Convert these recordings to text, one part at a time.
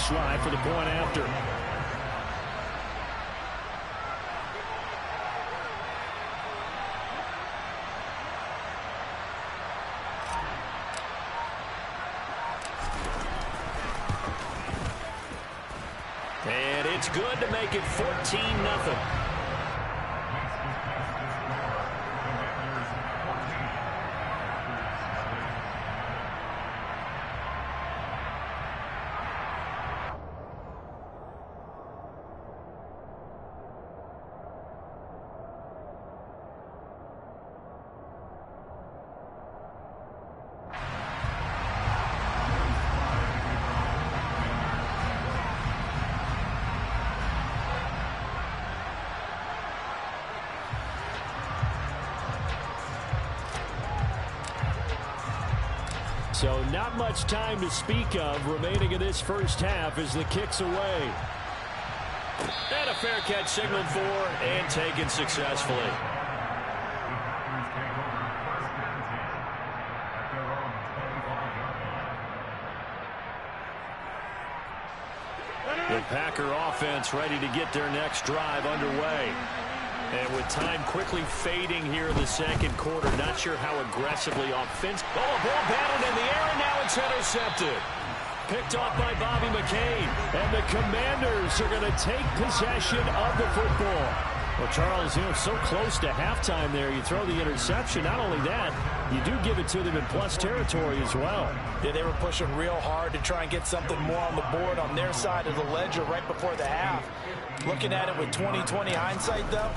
baseline for the point after. And it's good to make it 14-0. So not much time to speak of remaining in this first half as the kick's away. And a fair catch signaled for and taken successfully. The Packer offense ready to get their next drive underway. And with time quickly fading here in the second quarter, not sure how aggressively offensive. Oh, a ball battled in the air, and now it's intercepted. Picked off by Bobby McCain. And the Commanders are going to take possession of the football. Well, Charles, so close to halftime there. You throw the interception. Not only that, you do give it to them in plus territory as well. Yeah, they were pushing real hard to try and get something more on the board on their side of the ledger right before the half. Looking at it with 20/20 hindsight, though,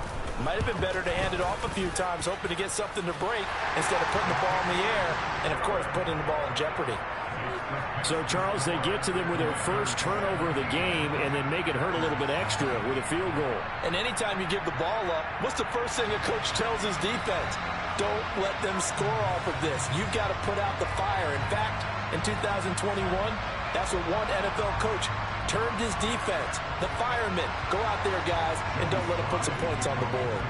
might have been better to hand it off a few times, hoping to get something to break instead of putting the ball in the air and, of course, putting the ball in jeopardy. So, Charles, they get to them with their first turnover of the game and then make it hurt a little bit extra with a field goal. And anytime you give the ball up, what's the first thing a coach tells his defense? Don't let them score off of this. You've got to put out the fire. In fact, in 2021, that's what one NFL coach termed his defense. The firemen. Go out there, guys, and don't let them put some points on the board.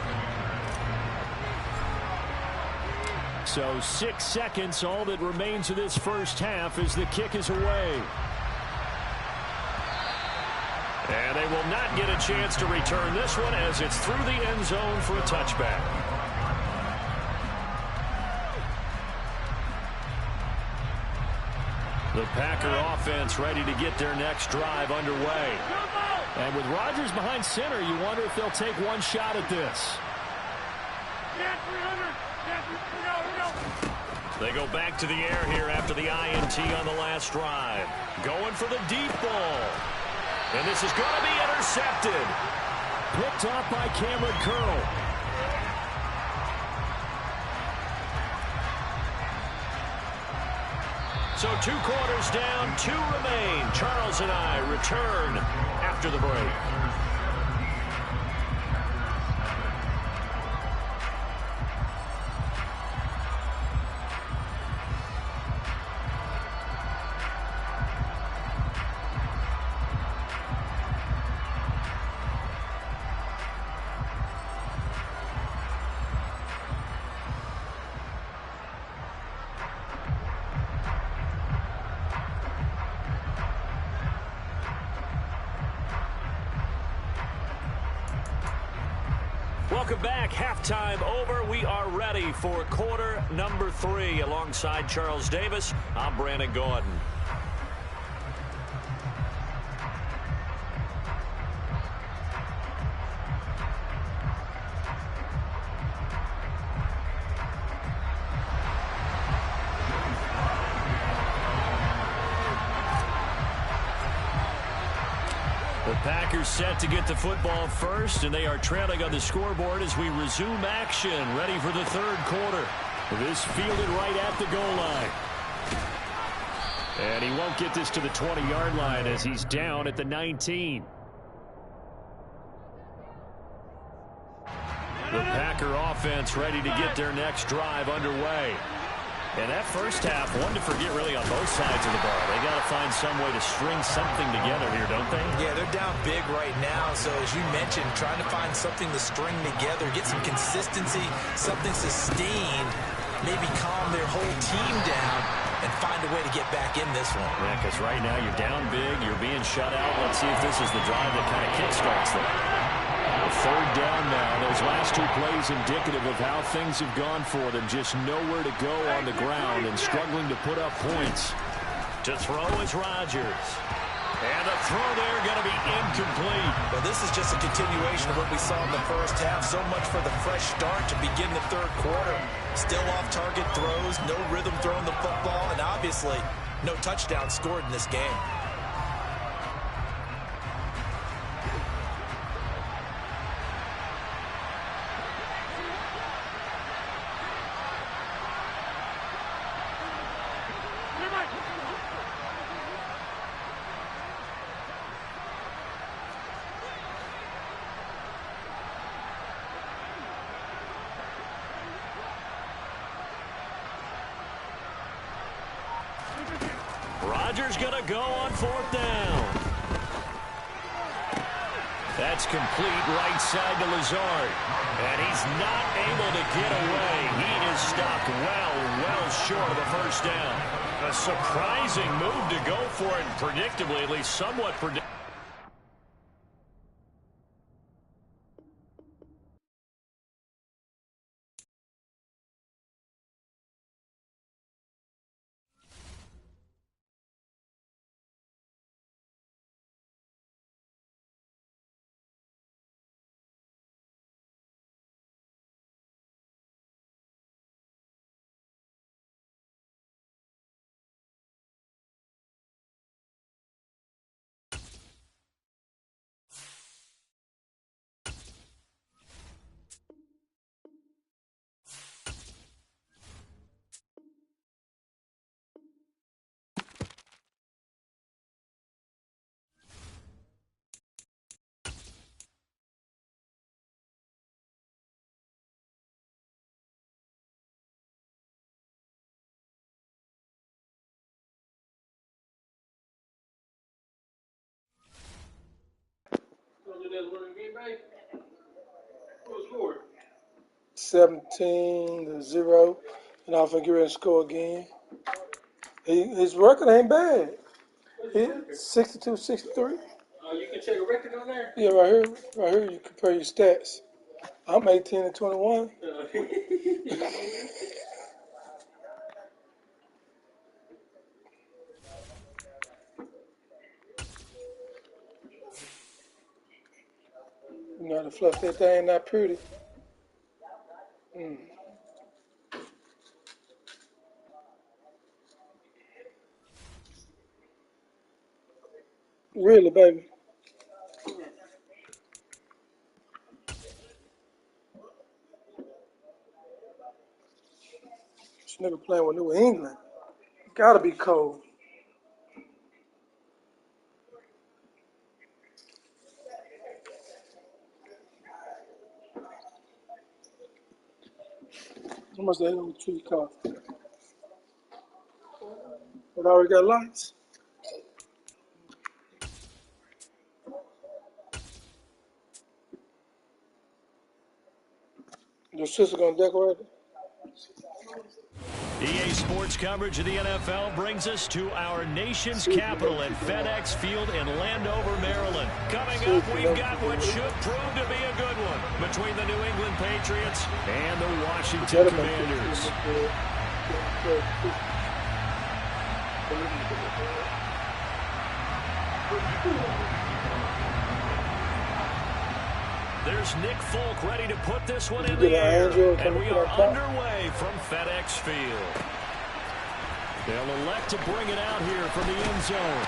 So 6 seconds, all that remains of this first half as the kick is away. And they will not get a chance to return this one as it's through the end zone for a touchback. The Packer offense ready to get their next drive underway. And with Rodgers behind center, you wonder if they'll take one shot at this. They go back to the air here after the INT on the last drive. Going for the deep ball. And this is going to be intercepted. Picked off by Cameron Curl. So 2 quarters down, 2 remain. Charles and I return after the break. Welcome back. Halftime over. We are ready for quarter number 3. Alongside Charles Davis, I'm Brandon Gaudin. The Packers set to get the football first, and they are trailing on the scoreboard as we resume action, ready for the third quarter. This fielded right at the goal line. And he won't get this to the 20-yard line as he's down at the 19. The Packer offense ready to get their next drive underway. And that first half, one to forget really on both sides of the ball. They got to find some way to string something together here, don't they? Yeah, they're down big right now. So as you mentioned, trying to find something to string together, get some consistency, something sustained, maybe calm their whole team down and find a way to get back in this one. Yeah, because right now you're down big, you're being shut out. Let's see if this is the drive that kind of kickstarts them. Third down now. Those last two plays indicative of how things have gone for them. Just nowhere to go on the ground and struggling to put up points. To throw is Rodgers. And the throw there going to be incomplete. Well, this is just a continuation of what we saw in the first half. So much for the fresh start to begin the third quarter. Still off-target throws, no rhythm throwing the football, and obviously no touchdown scored in this game. Rodgers going to go on fourth down. That's complete right side to Lazard. And he's not able to get away. He is stopped well short of a first down. A surprising move to go for it, and predictably, at least somewhat predictable. What score? 17-0, and I'm finna get ready to score again. His record ain't bad. 62-63. You can check a record on there? Yeah, right here you compare your stats. I'm 18-21. You know how to fluff that thing, not pretty. Really, baby. This nigga playing with New England. Gotta be cold. How much they old tree cost? But I already got lights. Your sister gonna decorate it? EA Sports coverage of the NFL brings us to our nation's capital at FedEx Field in Landover, Maryland. Coming up, we've got what should prove to be a good one between the New England Patriots and the Washington Commanders. There's Nick Folk ready to put this one in the air, and we are underway from FedEx Field. They'll elect to bring it out here from the end zone.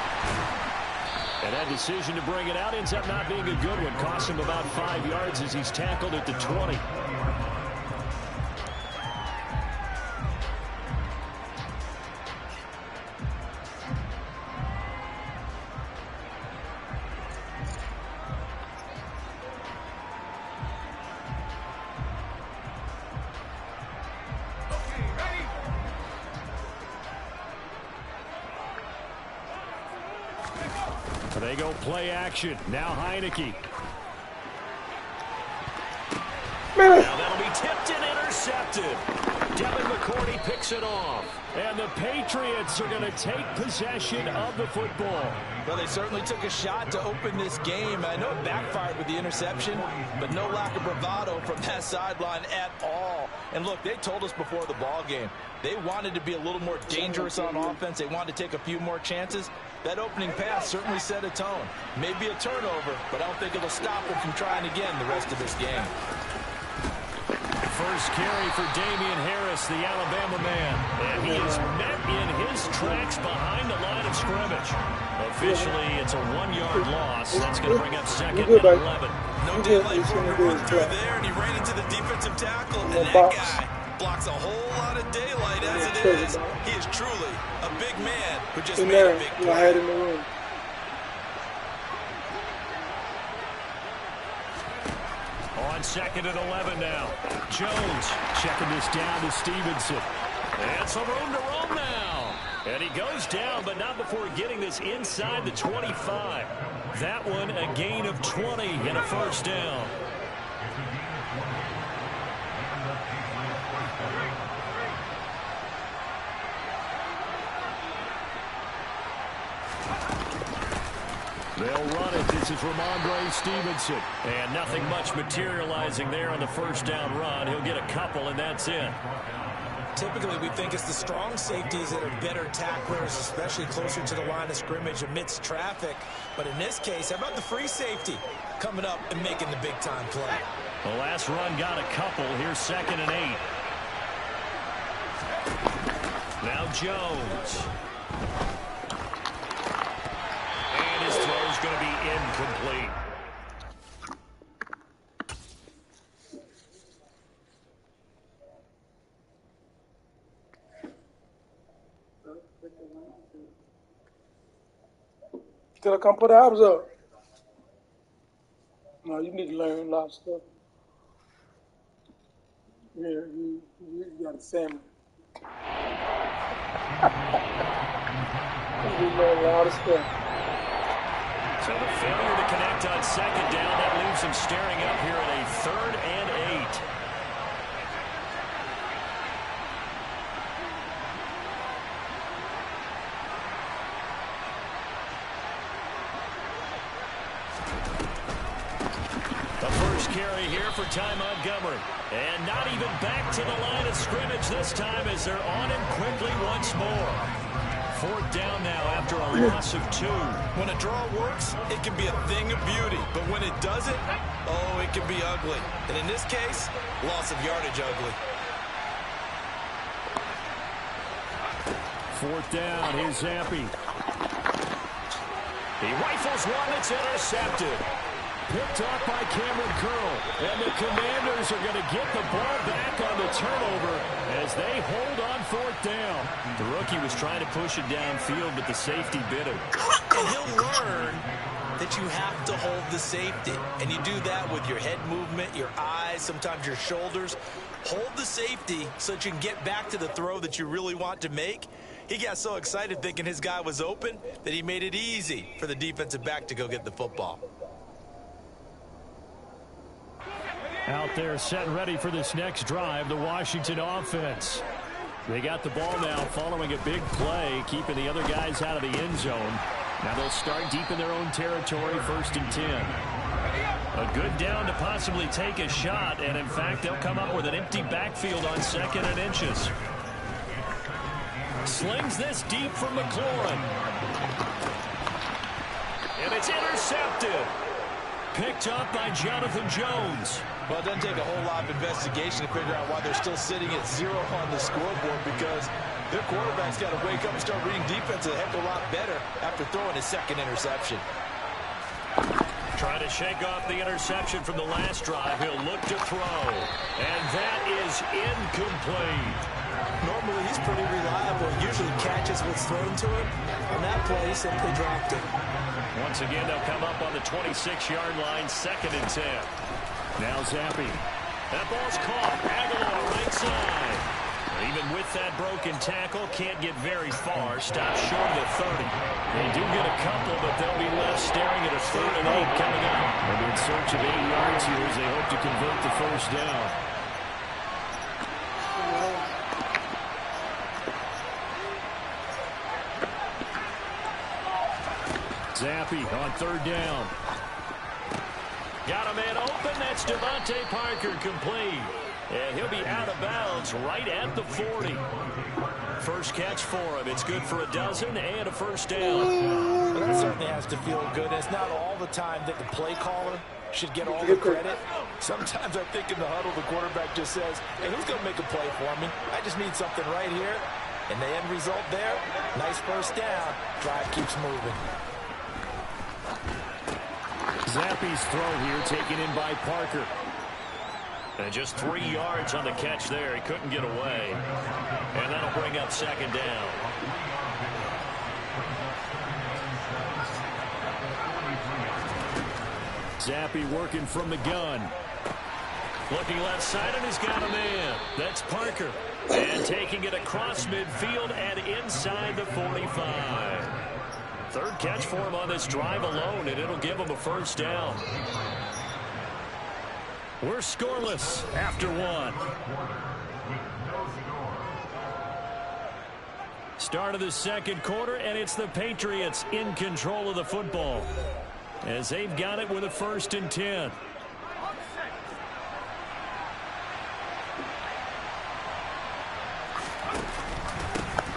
And that decision to bring it out ends up not being a good one. Costs him about 5 yards as he's tackled at the 20. They go play action. Now Heineke. Now that'll be tipped and intercepted. Devin McCourty picks it off. And the Patriots are going to take possession of the football. Well, they certainly took a shot to open this game. I know it backfired with the interception, but no lack of bravado from that sideline at all. And look, they told us before the ball game, they wanted to be a little more dangerous on offense. They wanted to take a few more chances. That opening pass certainly set a tone. Maybe a turnover, but I don't think it'll stop them from trying again the rest of this game. First carry for Damian Harris, the Alabama man. And he is met in his tracks behind the line of scrimmage. Officially, it's a 1-yard loss. That's going to bring up second and 11. No daylight for him to run through there, and he ran into the defensive tackle, and that guy blocks a whole lot of daylight as it is. He is truly a big man who just made a big play. On second and 11 now. Jones checking this down to Stevenson. And some room to roam now. And he goes down, but not before getting this inside the 25. That one a gain of 20 and a first down. They'll run it. This is Ramondre Stevenson. And nothing much materializing there on the first down run. He'll get a couple, and that's it. Typically, we think it's the strong safeties that are better tacklers, especially closer to the line of scrimmage amidst traffic. But in this case, how about the free safety coming up and making the big-time play? The last run got a couple. Here's second and 8. Now Jones. His throw is going to be incomplete. Till I come put the hours up. No, you need to learn a lot of stuff. Yeah, you got a salmon. You learn a lot of stuff. So the failure to connect on second down, that leaves him staring up here at a 3rd and 8. The first carry here for Ty Montgomery. And not even back to the line of scrimmage this time as they're on him quickly once more. 4th down now after a loss of 2. When a draw works, it can be a thing of beauty. But when it doesn't, oh, it can be ugly. And in this case, loss of yardage ugly. 4th down, here's Zampi. He rifles one that's intercepted. Picked off by Cameron Curl. And the Commanders are going to get the ball back on the turnover as they hold on 4th down. The rookie was trying to push it downfield, but the safety bit him. And he'll learn that you have to hold the safety. And you do that with your head movement, your eyes, sometimes your shoulders. Hold the safety so that you can get back to the throw that you really want to make. He got so excited thinking his guy was open that he made it easy for the defensive back to go get the football. Out there set and ready for this next drive, the Washington offense. They got the ball now following a big play, keeping the other guys out of the end zone. Now they'll start deep in their own territory, 1st and 10. A good down to possibly take a shot, and in fact, they'll come up with an empty backfield on 2nd and inches. Slings this deep from McLaurin. And it's intercepted. Picked up by Jonathan Jones. Well, it doesn't take a whole lot of investigation to figure out why they're still sitting at 0 on the scoreboard, because their quarterback's got to wake up and start reading defense a heck of a lot better after throwing his 2nd interception. Trying to shake off the interception from the last drive. He'll look to throw. And that is incomplete. Normally, he's pretty reliable. Usually catches what's thrown to him. On that play, he simply dropped it. Once again, they'll come up on the 26-yard line, 2nd and 10. Now Zampi. That ball's caught. Aguilar right side. Even with that broken tackle, can't get very far. Stops short of the 30. They do get a couple, but they'll be left staring at a 3rd and 8 coming up. They'll be in search of 8 yards here as they hope to convert the first down. on third down. Got a man open. That's Devontae Parker, complete. And he'll be out of bounds right at the 40. First catch for him. It's good for a dozen and a first down. Well, that certainly has to feel good. It's not all the time that the play caller should get all the credit. Sometimes I think in the huddle, the quarterback just says, hey, who's going to make a play for me? I just need something right here. And the end result there, nice first down. Drive keeps moving. Zappe's throw here taken in by Parker. And just 3 yards on the catch there. He couldn't get away. And that'll bring up second down. Zappe working from the gun. Looking left side, and he's got a man. That's Parker. And taking it across midfield and inside the 45. Third catch for him on this drive alone, and it'll give him a first down. We're scoreless after one. Start of the second quarter, and it's the Patriots in control of the football as they've got it with a 1st and 10.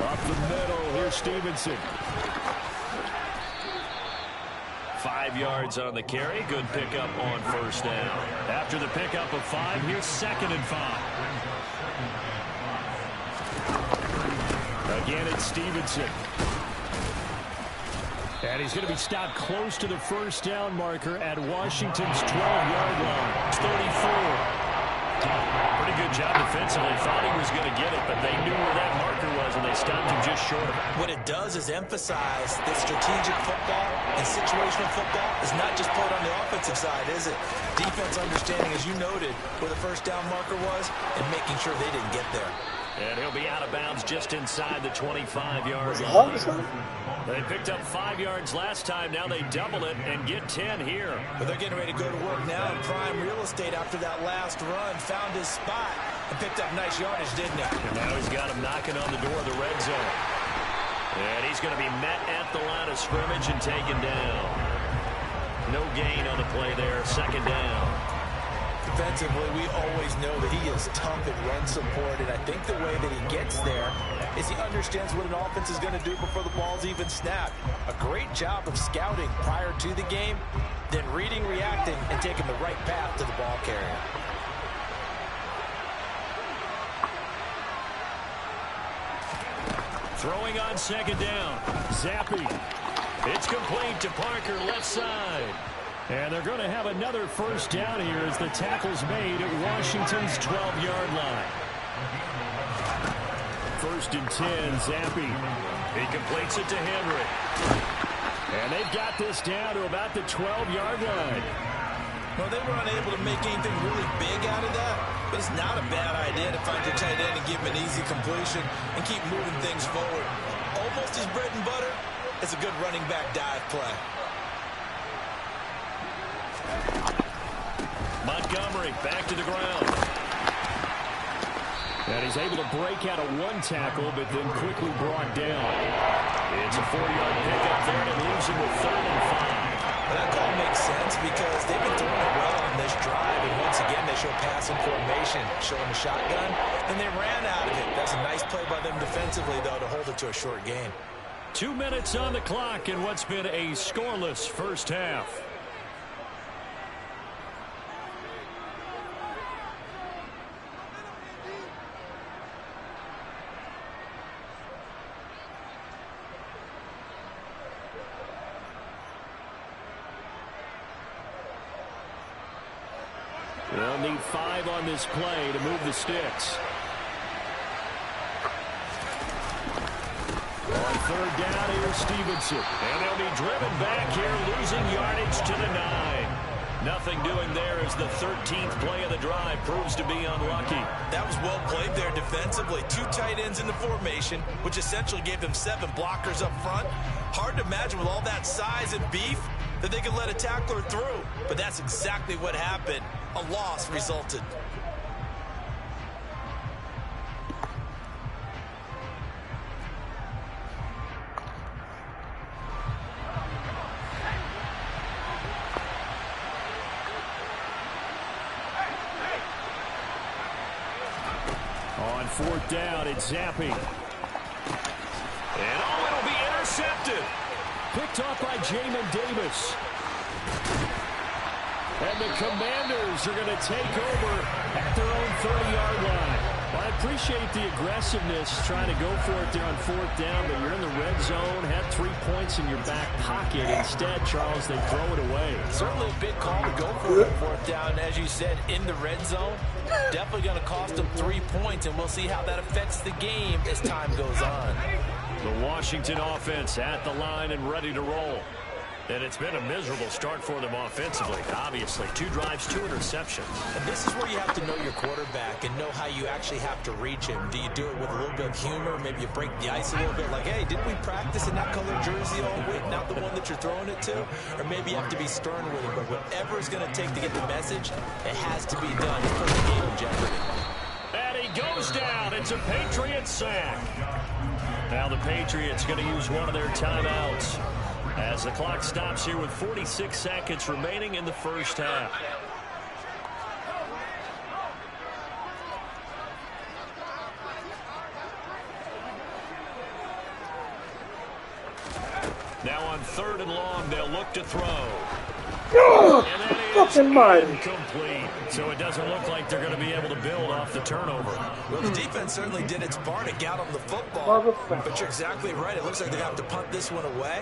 Up the middle, here's Stevenson. 5 yards on the carry. Good pickup on first down. After the pickup of 5, here's 2nd and 5. Again, it's Stevenson. And he's going to be stopped close to the first down marker at Washington's 12-yard line. 34. Pretty good job defensively. Thought he was going to get it, but they knew where that marker was, and they stopped him just short of it. What it does is emphasize that strategic football and situational football is not just played on the offensive side, is it? Defense understanding, as you noted, where the first down marker was and making sure they didn't get there. And he'll be out of bounds just inside the 25-yard line. They picked up 5 yards last time. Now they double it and get 10 here. But they're getting ready to go to work now in prime real estate after that last run. Found his spot and picked up nice yardage, didn't he? And now he's got him knocking on the door of the red zone. And he's going to be met at the line of scrimmage and taken down. No gain on the play there. 2nd down. Defensively, we always know that he is tough at run support, and I think the way that he gets there is he understands what an offense is going to do before the ball's even snapped. A great job of scouting prior to the game, then reading, reacting, and taking the right path to the ball carrier. Throwing on 2nd down. Zappe. It's complete to Parker, left side. And they're going to have another first down here as the tackle's made at Washington's 12-yard line. 1st and 10, Zappe. He completes it to Henry. And they've got this down to about the 12-yard line. Well, they were unable to make anything really big out of that, but it's not a bad idea to find your tight end and give him an easy completion and keep moving things forward. Almost his bread and butter. It's a good running back dive play. Montgomery back to the ground. And he's able to break out of one tackle, but then quickly brought down. It's a 4-yard pickup there, and it leaves him with 3rd and 5. Well, that call makes sense because they've been throwing it well on this drive, and once again they show passing formation, showing the shotgun, and they ran out of it. That's a nice play by them defensively, though, to hold it to a short gain. 2 minutes on the clock in what's been a scoreless first half. They'll need 5 on this play to move the sticks. On 3rd down, here's Stevenson. And they'll be driven back here, losing yardage to the 9. Nothing doing there as the 13th play of the drive proves to be unlucky. That was well played there defensively. 2 tight ends in the formation, which essentially gave them 7 blockers up front. Hard to imagine with all that size and beef that they could let a tackler through. But that's exactly what happened. A loss resulted. 4th down. It's Zappi. And it'll be intercepted. Picked off by Jamin Davis. And the Commanders are going to take over at their own 30-yard line. Well, I appreciate the aggressiveness trying to go for it there on 4th down, but you're in the red zone, had 3 points in your back pocket. Instead, Charles, they throw it away. Certainly a big call to go for it on 4th down. As you said, in the red zone, definitely going to cost them 3 points, and we'll see how that affects the game as time goes on. The Washington offense at the line and ready to roll. And it's been a miserable start for them offensively, obviously. 2 drives, 2 interceptions. And this is where you have to know your quarterback and know how you actually have to reach him. Do you do it with a little bit of humor? Maybe you break the ice a little bit like, hey, didn't we practice in that colored jersey all week, not the one that you're throwing it to? Or maybe you have to be stern with him. But whatever it's going to take to get the message, it has to be done to put the game in jeopardy. And he goes down. It's a Patriot sack. Now the Patriots going to use one of their timeouts as the clock stops here with 46 seconds remaining in the first half. Now on 3rd and long, they'll look to throw. Oh, And that is fucking mighty. incomplete. So it doesn't look like they're going to be able to build off the turnover. Well, the defense certainly did its part to get on the football. But you're exactly right. It looks like they're going to have to punt this one away.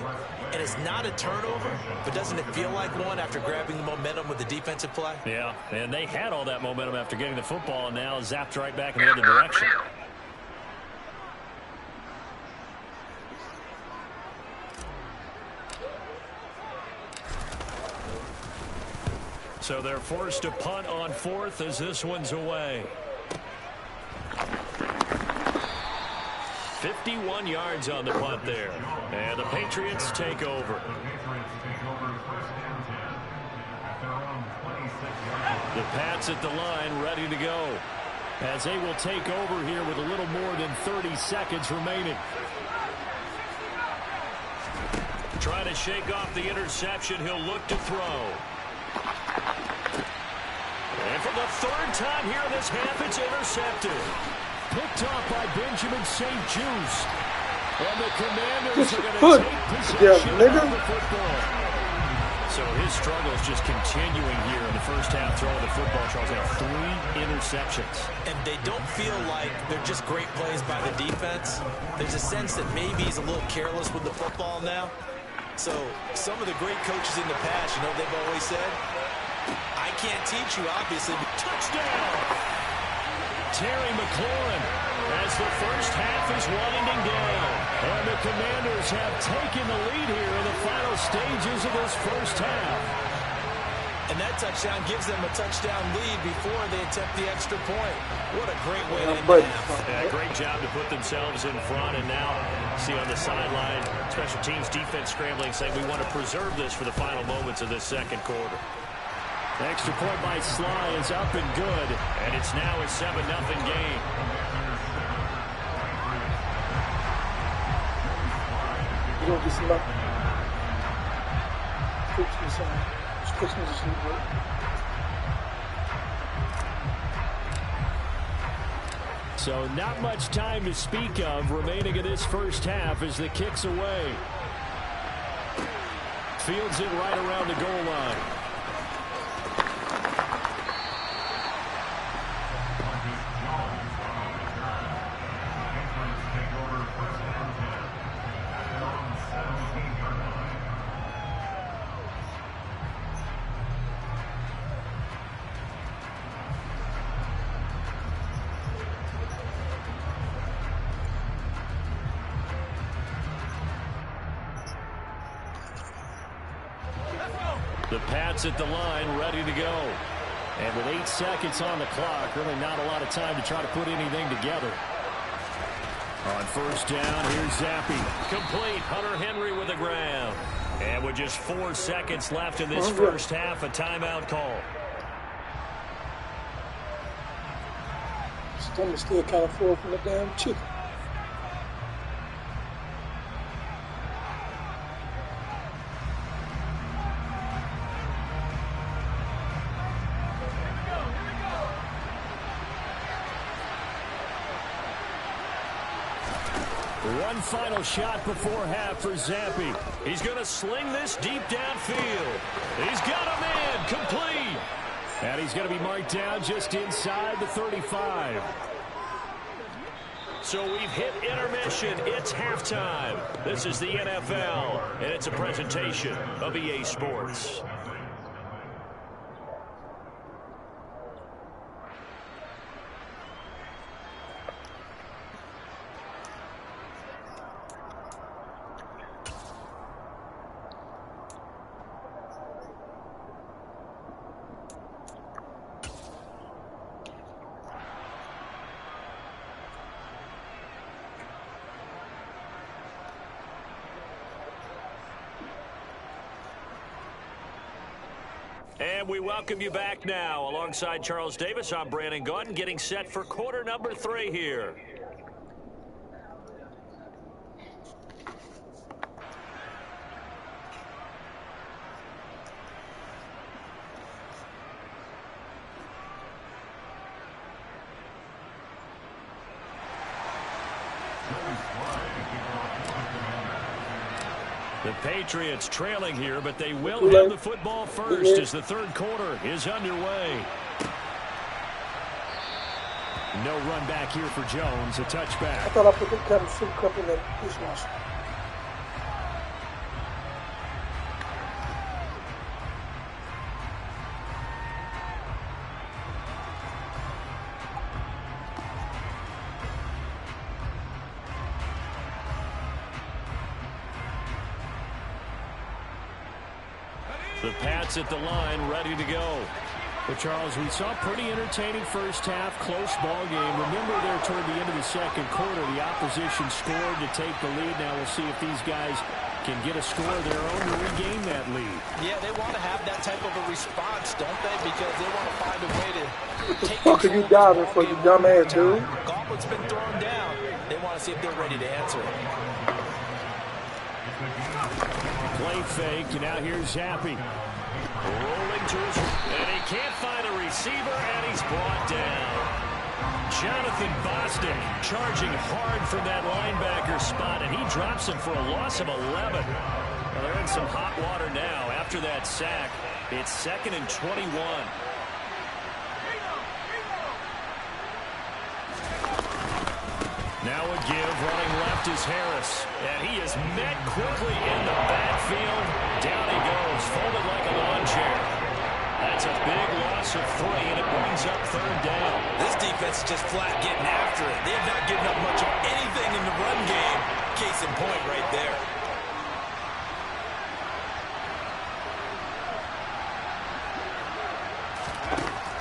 And it's not a turnover, but doesn't it feel like one after grabbing the momentum with the defensive play? Yeah, and they had all that momentum after getting the football, and now zapped right back in the other direction. So they're forced to punt on 4th as this one's away. 51 yards on the punt there. And the Patriots take over. The Pats at the line ready to go, as they will take over here with a little more than 30 seconds remaining. Trying to shake off the interception. He'll look to throw. And for the 3rd time here in this half, it's intercepted. Picked off by Benjamin St. Juice. And the Commanders are going to take possession of the football. So his struggle is just continuing here in the first half throwing the football. Charles had 3 interceptions. And they don't feel like they're just great plays by the defense. There's a sense that maybe he's a little careless with the football now. So some of the great coaches in the past, you know, they've always said, I can't teach you, obviously. Touchdown! Terry McLaurin as the first half is winding down. And the Commanders have taken the lead here in the final stages of this first half. And that touchdown gives them a touchdown lead before they attempt the extra point. What a great way to end the half. Yeah, great job to put themselves in front. And now, see on the sideline, special teams defense scrambling, saying we want to preserve this for the final moments of this second quarter. The extra point by Sly is up and good. And it's now a 7-0 game. You don't get some luck. Christmas is So not much time to speak of remaining in this first half as the kick's away. Fields it right around the goal line. The Pats at the line, ready to go. And with 8 seconds on the clock, really not a lot of time to try to put anything together. On first down, here's Zappi. Complete. Hunter Henry with a grab. And with just 4 seconds left in this first half, a timeout call. Stomach still kind of full from the damn chicken. One final shot before half for Zampi. He's going to sling this deep downfield. He's got him in, complete. And he's going to be marked down just inside the 35. So we've hit intermission. It's halftime. This is the NFL, and it's a presentation of EA Sports. And we welcome you back now. Alongside Charles Davis, I'm Brandon Gaudin, getting set for quarter number 3 here. The Patriots trailing here, but they will have the football first as the third quarter is underway. No run back here for Jones, a touchback. I thought I put the kind of soup cup in the dishwasher. The Pats at the line, ready to go. Well, Charles, we saw a pretty entertaining first half, close ball game. Remember there toward the end of the second quarter, the opposition scored to take the lead. Now we'll see if these guys can get a score of their own to regain that lead. Yeah, they want to have that type of a response, don't they? Because they want to find a way to take control. What are you diving for, you dumbass dude? Gauntlet's been thrown down. They want to see if they're ready to answer it. Play fake, and now here's Zampi. Rolling to his, and he can't find a receiver, and he's brought down. Jonathan Bostic charging hard from that linebacker spot, and he drops him for a loss of 11. Well, they're in some hot water now. After that sack, it's 2nd and 21. Now a give, running left is Harris. And he is met quickly in the backfield. Down he goes, folded like a lawn chair. That's a big loss of 3, and it brings up 3rd down. This defense is just flat getting after it. They have not given up much of anything in the run game. Case in point right there.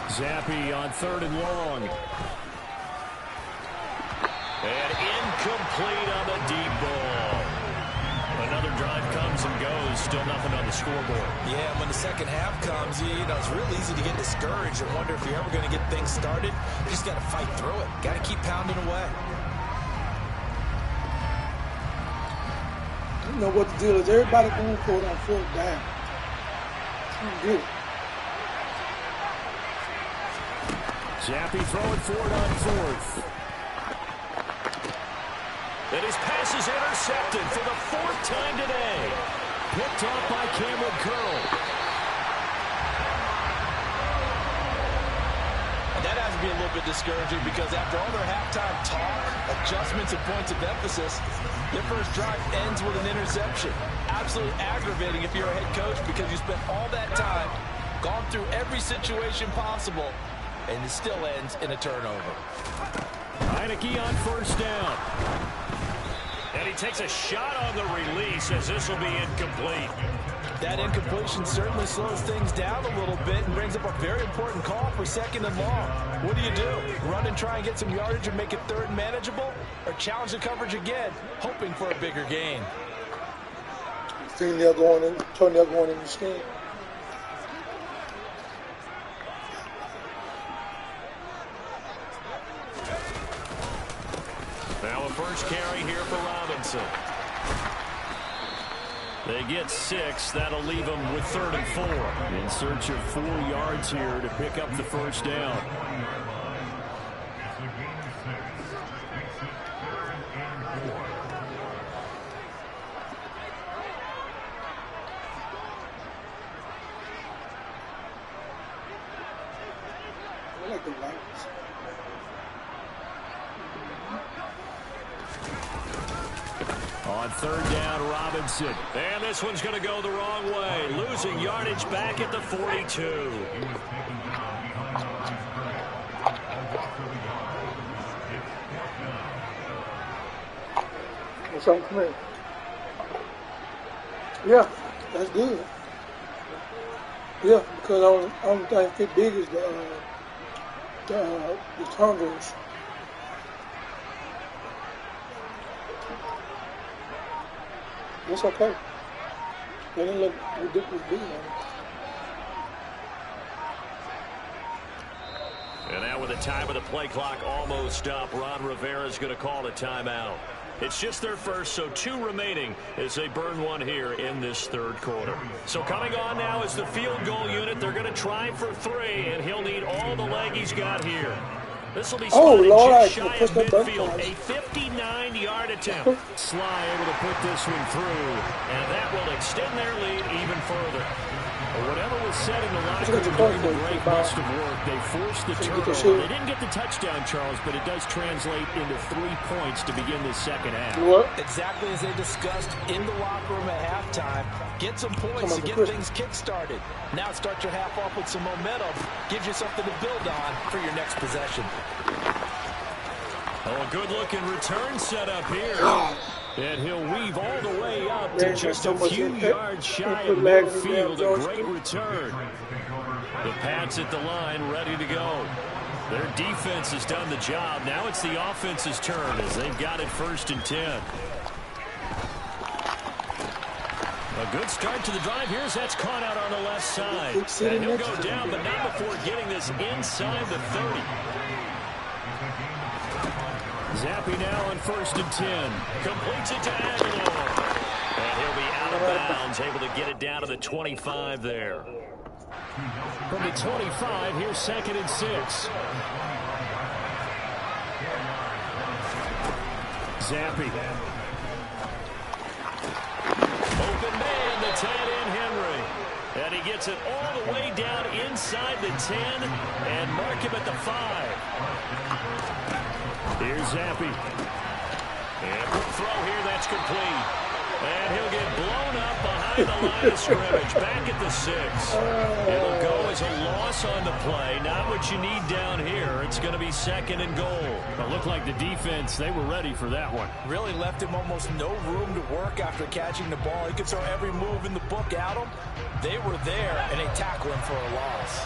Zampi on 3rd and long. And incomplete on the deep ball. Another drive comes and goes. Still nothing on the scoreboard. Yeah, when the second half comes, you know, it's real easy to get discouraged and wonder if you're ever going to get things started. You just got to fight through it. Got to keep pounding away. I don't know what the deal is. Everybody going for it on 4th down. Good. Zampi throwing forward on 4th. And his pass is intercepted for the 4th time today. Picked off by Cameron Curl. And that has to be a little bit discouraging because after all their halftime talk, adjustments and points of emphasis, their first drive ends with an interception. Absolutely aggravating if you're a head coach because you spent all that time, gone through every situation possible, and it still ends in a turnover. Heineke on 1st down. And he takes a shot on the release as this will be incomplete. That incompletion certainly slows things down a little bit and brings up a very important call for 2nd and long. What do? Run and try and get some yardage and make it 3rd and manageable? Or challenge the coverage again, hoping for a bigger gain? Turn they're going in the scheme. Now a first carry here for Robinson. They get 6. That'll leave them with 3rd and 4. In search of 4 yards here to pick up the first down. like the lights. On third down, Robinson. And this one's going to go the wrong way. Losing yardage back at the 42. What's up for me? Yeah, that's good. Yeah, because I don't think fit big is the tangles. It's okay. They didn't look ridiculous big on it. And now with the time of the play clock almost up, Ron Rivera's going to call a timeout. It's just their first, so 2 remaining as they burn one here in this third quarter. So coming on now is the field goal unit. They're going to try for 3, and he'll need all the leg he's got here. This will be spotted just shy of midfield. A 59-yard attempt. Sly able to put this one through, and that will extend their lead even further. Whatever was said in the locker room during the break must have worked. They forced the turnover. They didn't get the touchdown, Charles, but it does translate into 3 points to begin the second half. Exactly as they discussed in the locker room at halftime. Get some points to get things kick-started. Now start your half off with some momentum. Gives you something to build on for your next possession. Oh, a good-looking return set up here. And he'll weave all the way up to just a few yards shy of midfield. A great return. The Pats at the line, ready to go. Their defense has done the job. Now it's the offense's turn as they've got it 1st and 10. A good start to the drive. Here's that's caught out on the left side. And he'll go down, but not before getting this inside the 30. Zappy now on 1st and 10. Completes it to Aguilar. And he'll be out of bounds, able to get it down to the 25 there. From the 25, here's 2nd and 6. Zappy. Open man, the tight end Henry. And he gets it all the way down inside the 10 and mark him at the 5. Here's Zappy. And quick throw here, that's complete. And he'll get blown up behind the line of scrimmage, back at the 6. It'll go as a loss on the play. Not what you need down here. It's going to be 2nd and goal. It looked like the defense, they were ready for that one. Really left him almost no room to work after catching the ball. He could throw every move in the book at him. They were there, and they tackle him for a loss.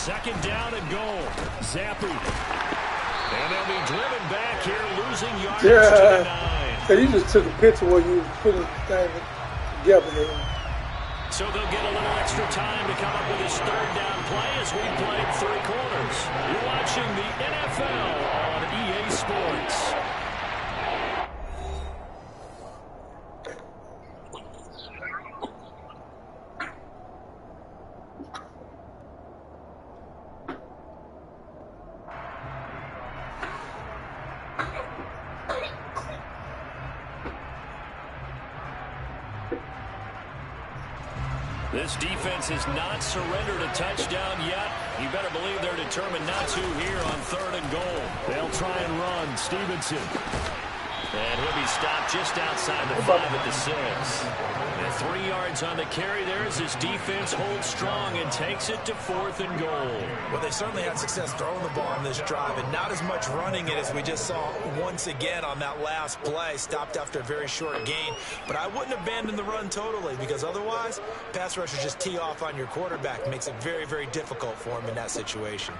2nd down and goal. Zappy. And they'll be driven back here, losing yardage to the 9. So you just took a picture where you put the thing together here. So they'll get a little extra time to come up with this 3rd down play as we played 3 quarters. You're watching the NFL on EA Sports. This defense has not surrendered a touchdown yet. You better believe they're determined not to here on 3rd and goal. They'll try and run. Stevenson. And he'll be stopped just outside the 5 at the 6. And 3 yards on the carry there as this defense holds strong and takes it to 4th and goal. Well, they certainly had success throwing the ball on this drive and not as much running it as we just saw once again on that last play. Stopped after a very short gain. But I wouldn't abandon the run totally because otherwise, pass rushers just tee off on your quarterback. Makes it very, very difficult for him in that situation.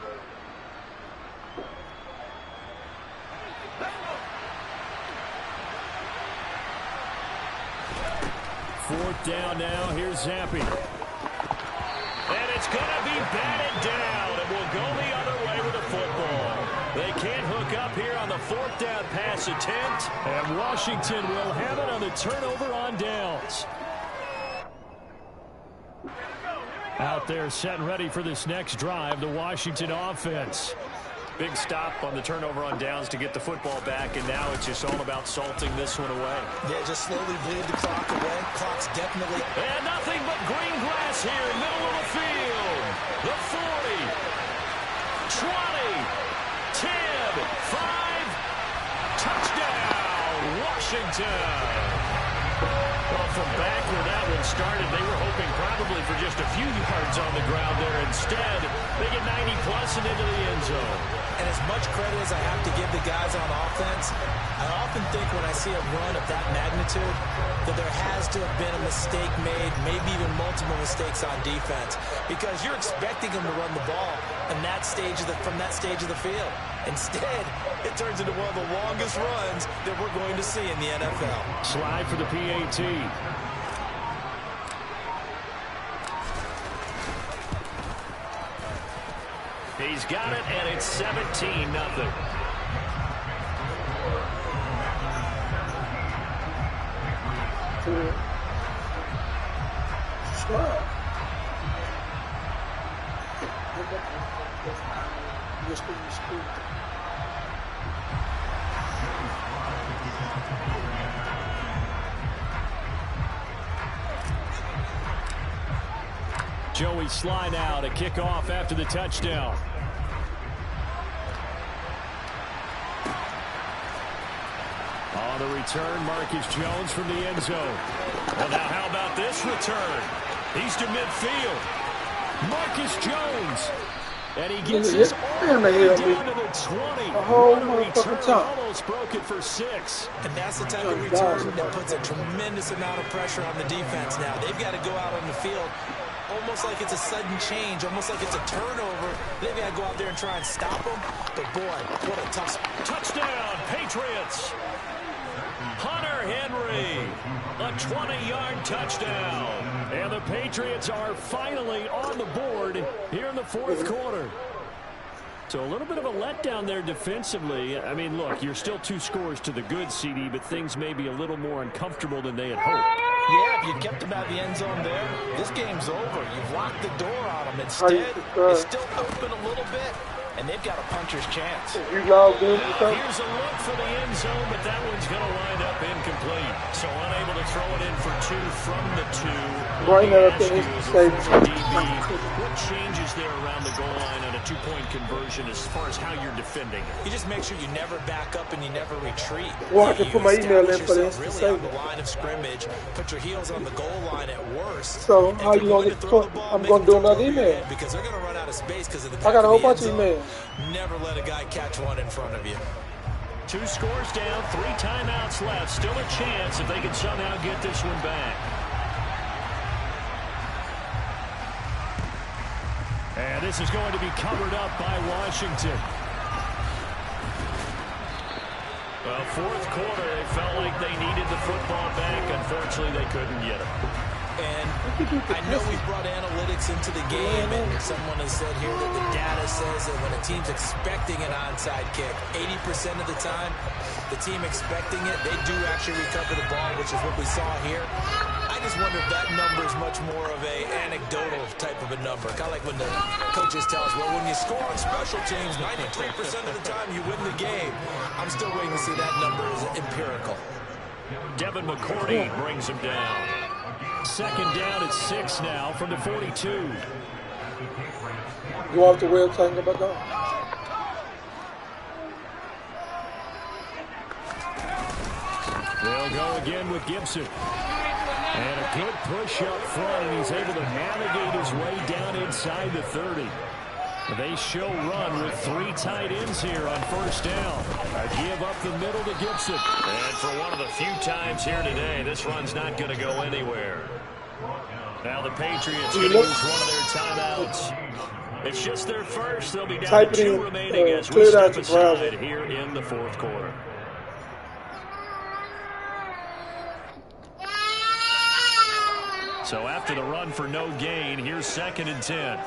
4th down now. Here's Zappy. And it's going to be batted down, and we'll go the other way with the football. They can't hook up here on the 4th down pass attempt, and Washington will have it on the turnover on downs. Out there set and ready for this next drive, the Washington offense. Big stop on the turnover on downs to get the football back, and now it's just all about salting this one away. Yeah, just slowly bleed the clock away. Clock's definitely. And nothing but green grass here, middle of the field. The 40, 20, 10, 5, touchdown, Washington. Well, from back where that one started, they were hoping probably for just a few yards on the ground there. Instead, they get 90-plus and into the end zone. And as much credit as I have to give the guys on offense, I often think when I see a run of that magnitude that there has to have been a mistake made, maybe even multiple mistakes on defense, because you're expecting them to run the ball in that stage from that stage of the field. Instead, it turns into one of the longest runs that we're going to see in the NFL. Slide for the PAT. He's got it, and it's 17-0. Joey Sly now to kick off after the touchdown. On the return, Marcus Jones from the end zone. Well, now how about this return? He's to midfield. Marcus Jones. And he gets his arm down to the 20. What a return. Almost broke it for 6. And that's the type of return that puts a tremendous amount of pressure on the defense now. They've got to go out on the field almost like it's a sudden change, almost like it's a turnover. They've got to go out there and try and stop them. But, boy, what a tough touchdown, Patriots. Hunter Henry, a 20-yard touchdown. And the Patriots are finally on the board here in the fourth quarter. So a little bit of a letdown there defensively. I mean, look, you're still 2 scores to the good, CD, but things may be a little more uncomfortable than they had hoped. Yeah, if you kept them out of the end zone there, this game's over. You've locked the door on them. Instead, it's still open a little bit, and they've got a puncher's chance. Here's a look for the end zone, but that one's going to wind up incomplete. So unable to throw it in for 2 from the 2. Right now, what changes there around the goal line on a 2-point conversion as far as how you're defending it? You just make sure you never back up and you never retreat. Well, I can put my email in for this. Really on the line of scrimmage, put your heels on the goal line at worst. So how you gonna throw the ball? I'm gonna do another email because they're gonna run out of space because of the. I got a whole bunch of emails. Never let a guy catch one in front of you. 2 scores down, 3 timeouts left. Still a chance if they can somehow get this one back. And this is going to be covered up by Washington. Well, fourth quarter, they felt like they needed the football back. Unfortunately, they couldn't get it. And I know we've brought analytics into the game, and someone has said here that the data says that when a team's expecting an onside kick, 80% of the time, the team expecting it, they do actually recover the ball, which is what we saw here. I just wonder if that number is much more of a anecdotal type of a number. Kind of like when the coaches tell us, well, when you score on special teams, 93% of the time you win the game. I'm still waiting to see that number is empirical. Devin McCourty brings him down. Second down at 6 now from the 42. You off the wheel talking about that? They'll go again with Gibson. And a good push up front, and he's able to navigate his way down inside the 30. They show run with 3 tight ends here on first down. A give up the middle to Gibson. And for one of the few times here today, this run's not going to go anywhere. Now the Patriots going to use one of their timeouts. It's just their first. They'll be down to 2 remaining as we step aside here in the fourth quarter. So after the run for no gain, here's 2nd and 10.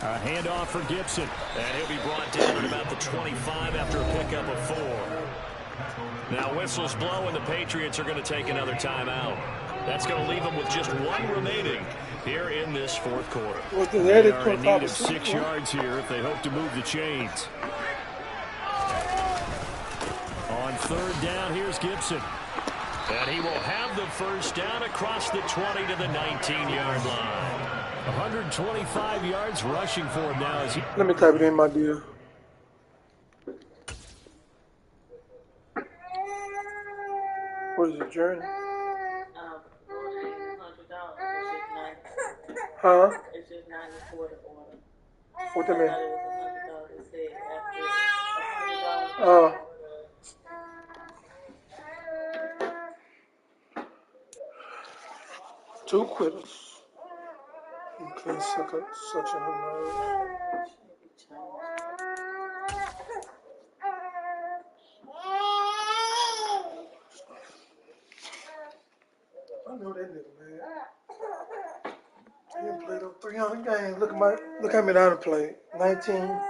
A handoff for Gibson. And he'll be brought down at about the 25 after a pickup of 4. Now whistles blow, and the Patriots are going to take another timeout. That's going to leave them with just 1 remaining here in this fourth quarter. They are in need of 6 yards here if they hope to move the chains. On third down. Here's Gibson. And he will have the first down across the 20 to the 19-yard line. 125 yards rushing for him now. As he Let me type it in, my dear. What is the journey? Huh? It's just 94 to order. What that mean? I thought it was $100. It said after $100. Oh. Two quitters. You can't such a nerve. I know that nigga, man. He done played over 300 games. Look how many I done played. 19,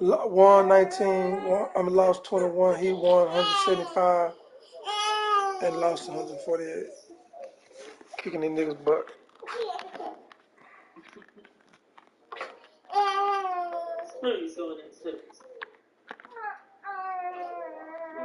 won 19, lost 21. He won 175 and lost 148. Kicking these niggas' butt. Who are you doing it to?